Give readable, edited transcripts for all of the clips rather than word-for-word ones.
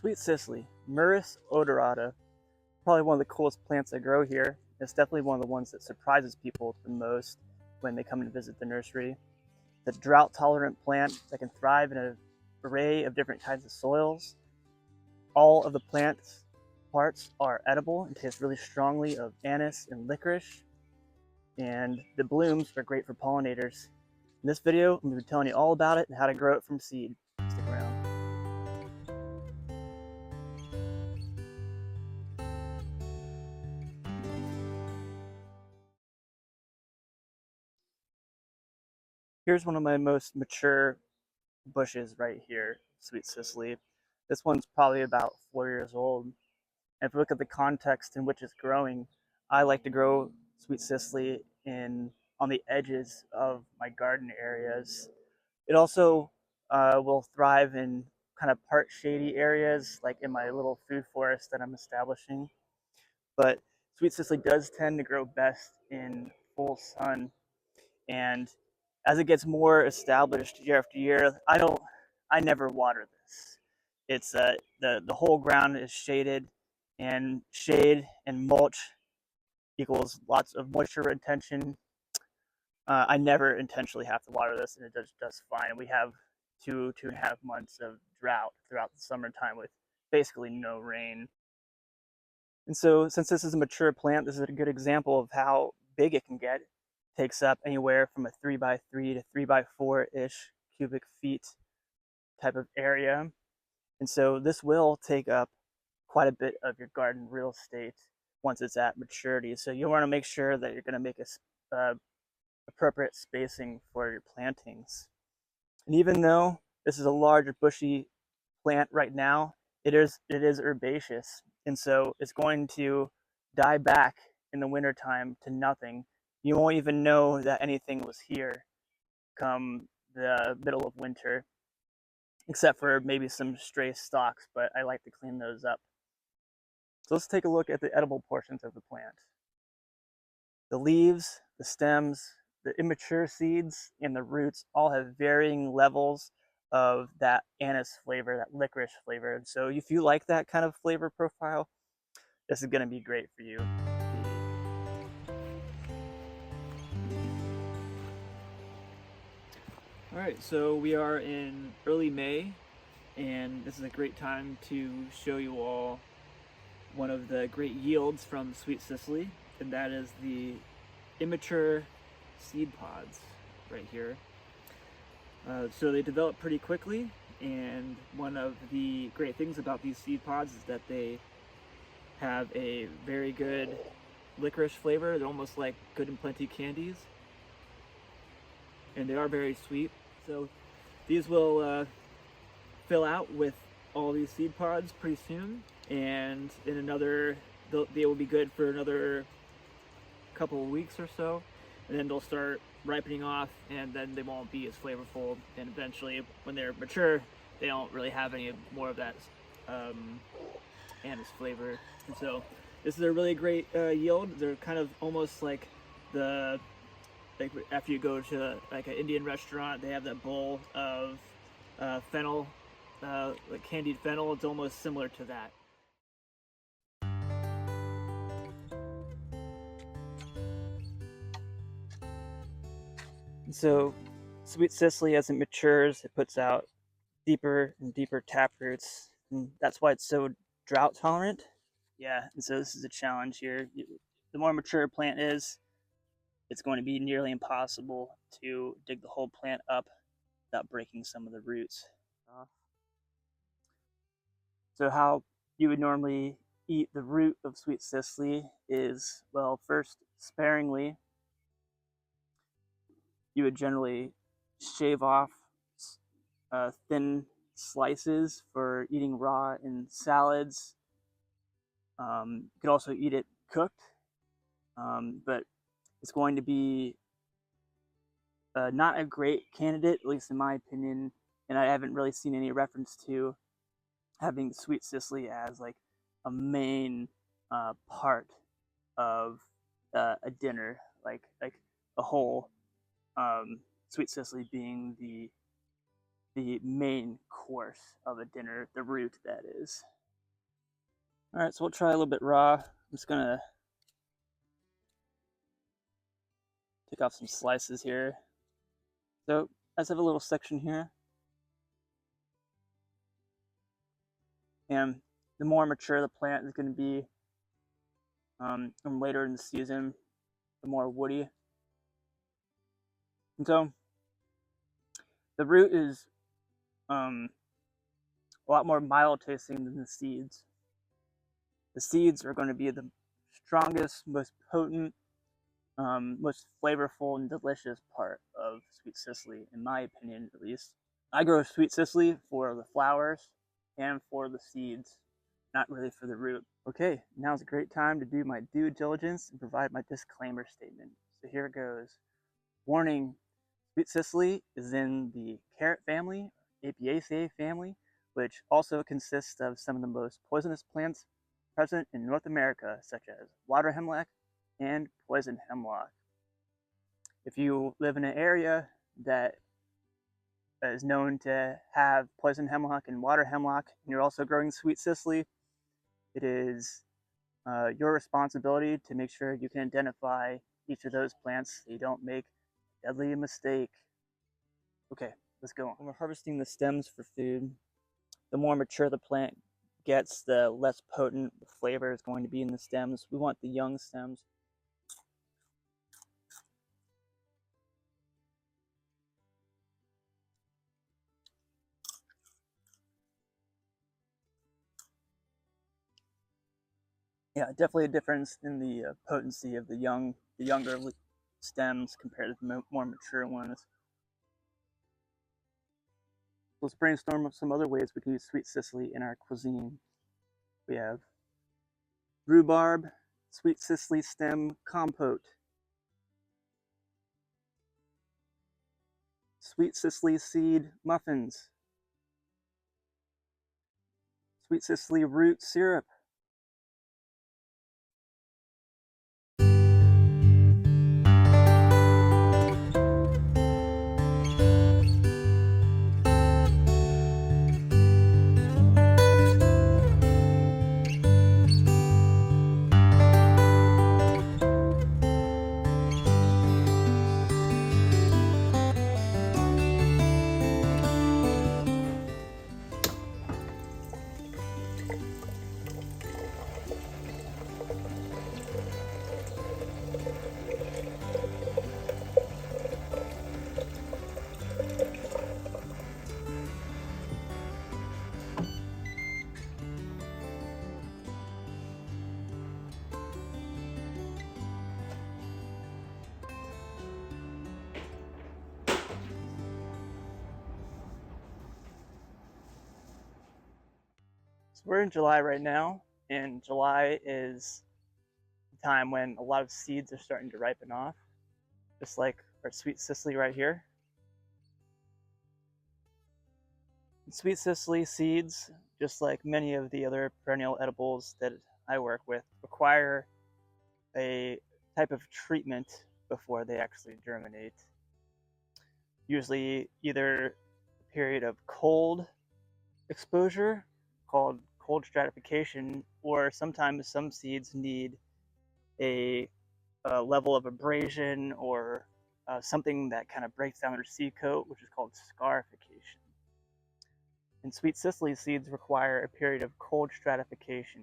Sweet cicely, Myrrhus odorata, probably one of the coolest plants that grow here. It's definitely one of the ones that surprises people the most when they come and visit the nursery. It's a drought-tolerant plant that can thrive in an array of different kinds of soils. All of the plant's parts are edible and taste really strongly of anise and licorice, and the blooms are great for pollinators. In this video, I'm going to be telling you all about it and how to grow it from seed. Stick around. Here's one of my most mature bushes right here, Sweet Cicely. This one's probably about 4 years old. And if you look at the context in which it's growing, I like to grow Sweet Cicely on the edges of my garden areas. It also will thrive in kind of part shady areas, like in my little food forest that I'm establishing. But Sweet Cicely does tend to grow best in full sun. And as it gets more established year after year, I never water this. It's the whole ground is shaded, and shade and mulch equals lots of moisture retention. I never intentionally have to water this, and it does just fine. We have 2.5 months of drought throughout the summertime with basically no rain. And so, since this is a mature plant, this is a good example of how big it can get. It takes up anywhere from a 3x3 to 3x4-ish cubic feet type of area. And so this will take up quite a bit of your garden real estate once it's at maturity. So you want to make sure that you're going to make a appropriate spacing for your plantings. And even though this is a large bushy plant right now, it is herbaceous, and so it's going to die back in the wintertime to nothing. You won't even know that anything was here come the middle of winter, except for maybe some stray stalks, but I like to clean those up. So let's take a look at the edible portions of the plant. The leaves, the stems, the immature seeds, and the roots all have varying levels of that anise flavor, that licorice flavor. And so if you like that kind of flavor profile, this is going to be great for you. All right, so we are in early May, and this is a great time to show you all one of the great yields from Sweet Cicely, and that is the immature seed pods right here. So they develop pretty quickly, and one of the great things about these seed pods is that they have a very good licorice flavor. They're almost like Good and Plenty candies, and they are very sweet. So these will fill out with all these seed pods pretty soon, and in they will be good for another couple of weeks or so, and then they'll start ripening off, and then they won't be as flavorful, and eventually when they're mature they don't really have any more of that anise flavor. And so this is a really great yield. They're kind of almost like after you go to like an Indian restaurant, they have that bowl of fennel, like candied fennel. It's almost similar to that. So Sweet Cicely, as it matures, it puts out deeper and deeper taproots, and that's why it's so drought tolerant. Yeah, and so this is a challenge here. The more mature a plant is, it's going to be nearly impossible to dig the whole plant up without breaking some of the roots off. So how you would normally eat the root of Sweet Cicely is, well, first sparingly. You would generally shave off thin slices for eating raw in salads. You could also eat it cooked, but it's going to be not a great candidate, at least in my opinion, and I haven't really seen any reference to having Sweet Cicely as like a main part of a dinner, like a whole Sweet Cicely being the main course of a dinner, the root that is. All right, so we'll try a little bit raw. I'm just gonna take off some slices here. So I just have a little section here. And the more mature the plant is going to be, and later in the season, the more woody. And so the root is a lot more mild tasting than the seeds. The seeds are going to be the strongest, most potent, most flavorful and delicious part of sweet cicely, in my opinion, at least. I grow sweet cicely for the flowers and for the seeds, not really for the root. Okay, now's a great time to do my due diligence and provide my disclaimer statement. So here it goes. Warning, sweet cicely is in the carrot family, Apiaceae family, which also consists of some of the most poisonous plants present in North America, such as water hemlock and poison hemlock. If you live in an area that is known to have poison hemlock and water hemlock, and you're also growing sweet cicely, it is your responsibility to make sure you can identify each of those plants so you don't make a deadly mistake. Okay, let's go on. When we're harvesting the stems for food, the more mature the plant gets, the less potent the flavor is going to be in the stems. We want the young stems. Yeah, definitely a difference in the potency of the younger stems compared to the more mature ones. Let's brainstorm some other ways we can use sweet cicely in our cuisine. We have rhubarb, sweet cicely stem compote, sweet cicely seed muffins, sweet cicely root syrup, So we're in July right now, and July is the time when a lot of seeds are starting to ripen off, just like our sweet cicely right here. And sweet cicely seeds, just like many of the other perennial edibles that I work with, require a type of treatment before they actually germinate. Usually either a period of cold exposure called cold stratification, or sometimes some seeds need a level of abrasion or something that kind of breaks down their seed coat, which is called scarification. And sweet cicely seeds require a period of cold stratification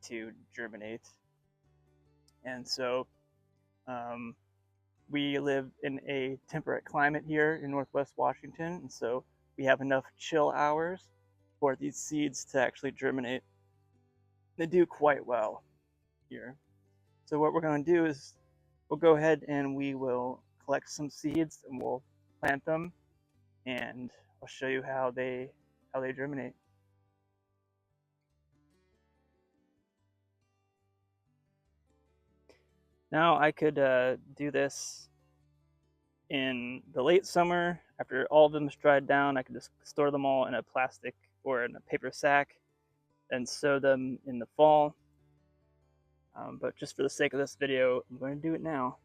to germinate. And so we live in a temperate climate here in Northwest Washington, and so we have enough chill hours for these seeds to actually germinate. They do quite well here. So what we're going to do is we'll go ahead and we will collect some seeds and we'll plant them, and I'll show you how they germinate. Now I could do this in the late summer after all of them is dried down. I could just store them all in a plastic or in a paper sack and sow them in the fall. But just for the sake of this video, I'm going to do it now.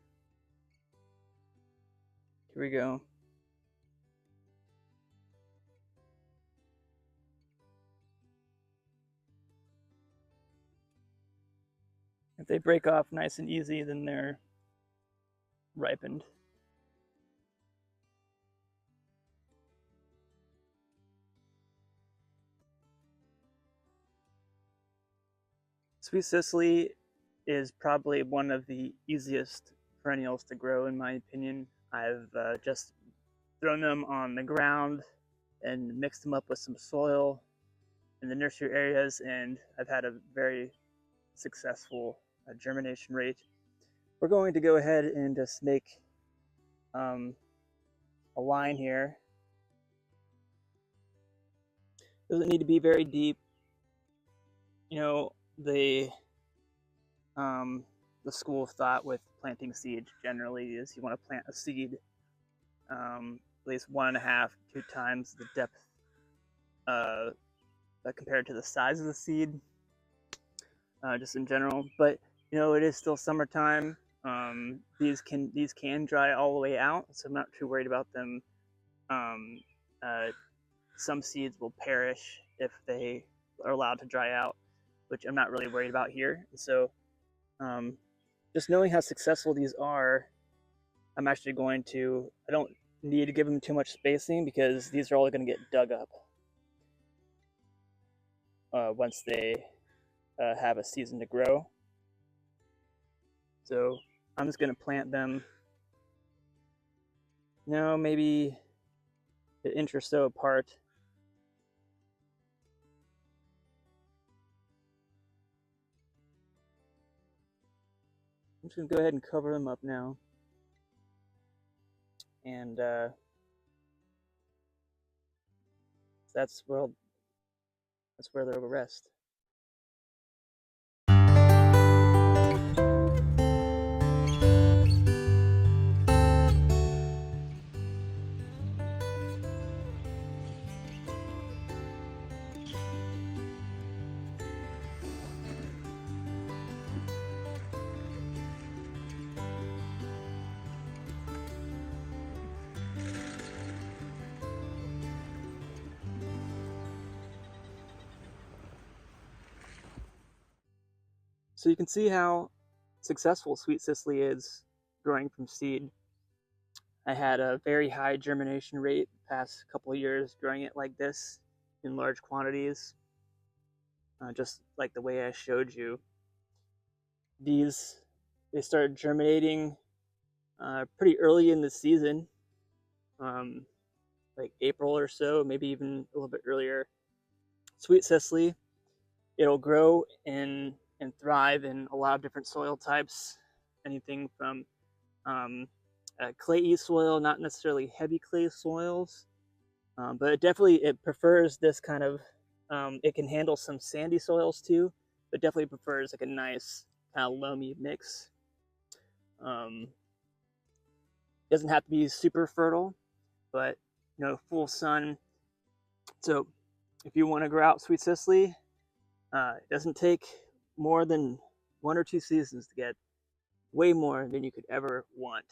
Here we go. If they break off nice and easy, then they're ripened. Sweet cicely is probably one of the easiest perennials to grow, in my opinion. I've just thrown them on the ground and mixed them up with some soil in the nursery areas, and I've had a very successful germination rate. We're going to go ahead and just make a line here. Doesn't need to be very deep. You know, the school of thought with planting seeds generally is you want to plant a seed at least 1.5, 2 times the depth compared to the size of the seed, just in general. But you know, it is still summertime. These can dry all the way out, so I'm not too worried about them. Some seeds will perish if they are allowed to dry out, which I'm not really worried about here. So just knowing how successful these are, I'm actually going to, I don't need to give them too much spacing because these are all going to get dug up once they have a season to grow. So I'm just going to plant them, you know, maybe an inch or so apart. I'm just going to go ahead and cover them up now. And that's where they'll rest. So you can see how successful Sweet Cicely is growing from seed. I had a very high germination rate the past couple of years growing it like this in large quantities, just like the way I showed you. They started germinating pretty early in the season, like April or so, maybe even a little bit earlier. Sweet Cicely, it'll grow and thrive in a lot of different soil types, anything from clayey soil, not necessarily heavy clay soils, but it prefers this kind of. It can handle some sandy soils too, but definitely prefers like a nice kind of loamy mix. Doesn't have to be super fertile, but you know, full sun. So if you want to grow out Sweet Cicely, it doesn't take more than 1 or 2 seasons to get way more than you could ever want.